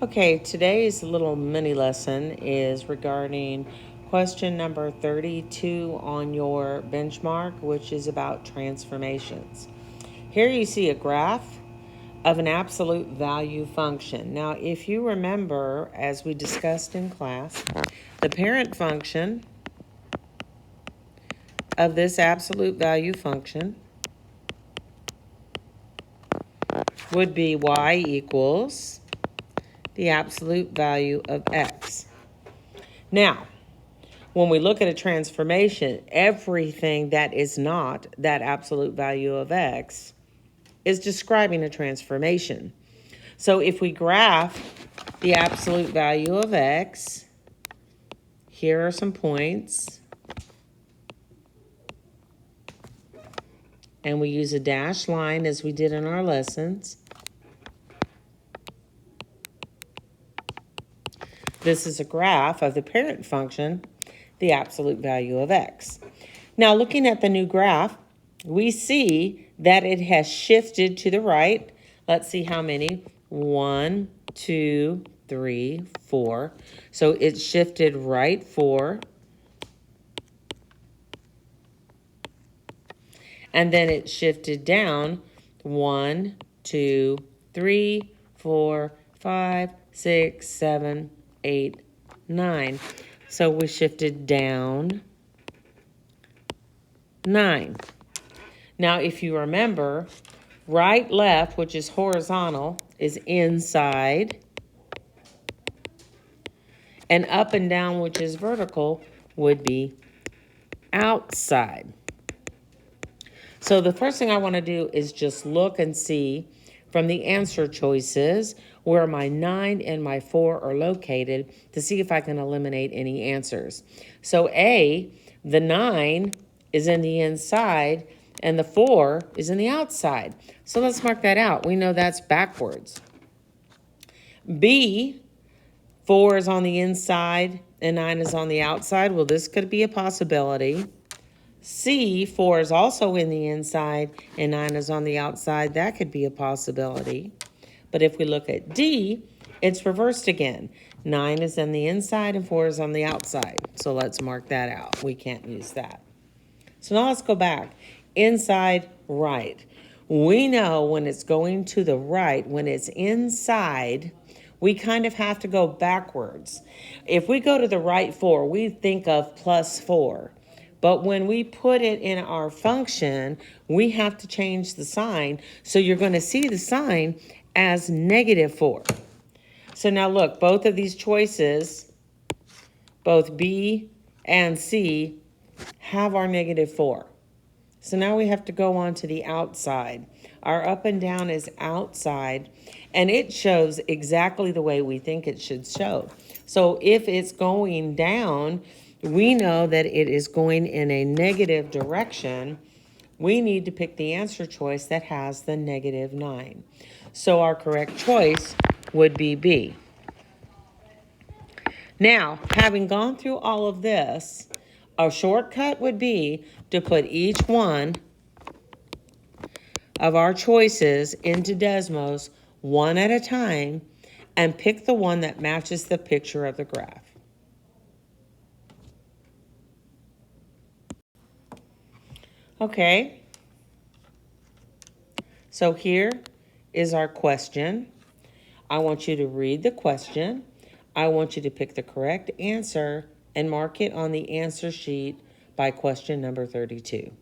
Okay, today's little mini lesson is regarding question number 32 on your benchmark, which is about transformations. Here you see a graph of an absolute value function. Now, if you remember, as we discussed in class, the parent function of this absolute value function would be y equals the absolute value of x. Now, when we look at a transformation, everything that is not that absolute value of x is describing a transformation. So if we graph the absolute value of x, here are some points, and we use a dashed line as we did in our lessons. This is a graph of the parent function, the absolute value of x. Now, looking at the new graph, we see that it has shifted to the right. Let's see how many. 1, 2, 3, 4. So it shifted right 4. And then it shifted down 1, 2, 3, 4, 5, 6, 7, 8, 9. So we shifted down 9. Now, if you remember, right, left, which is horizontal, is inside. And up and down, which is vertical, would be outside. So the first thing I want to do is just look and see from the answer choices where my 9 and my 4 are located to see if I can eliminate any answers. So A, the 9 is in the inside and the 4 is in the outside. So let's mark that out. We know that's backwards. B, 4 is on the inside and 9 is on the outside. Well, this could be a possibility. C, 4 is also in the inside and 9 is on the outside. That could be a possibility. But if we look at D, it's reversed again. 9 is on the inside and 4 is on the outside. So let's mark that out. We can't use that. So now let's go back. Inside, right. We know when it's going to the right, when it's inside, we kind of have to go backwards. If we go to the right 4, we think of plus 4. But when we put it in our function, we have to change the sign. So you're going to see the sign as negative 4. So now look, both of these choices, both B and C, have our negative 4. So now we have to go on to the outside. Our up and down is outside, and it shows exactly the way we think it should show. So if it's going down, we know that it is going in a negative direction. We need to pick the answer choice that has the negative 9. So our correct choice would be B. Now, having gone through all of this, a shortcut would be to put each one of our choices into Desmos one at a time and pick the one that matches the picture of the graph. Okay, so here is our question. I want you to read the question. I want you to pick the correct answer and mark it on the answer sheet by question number 32.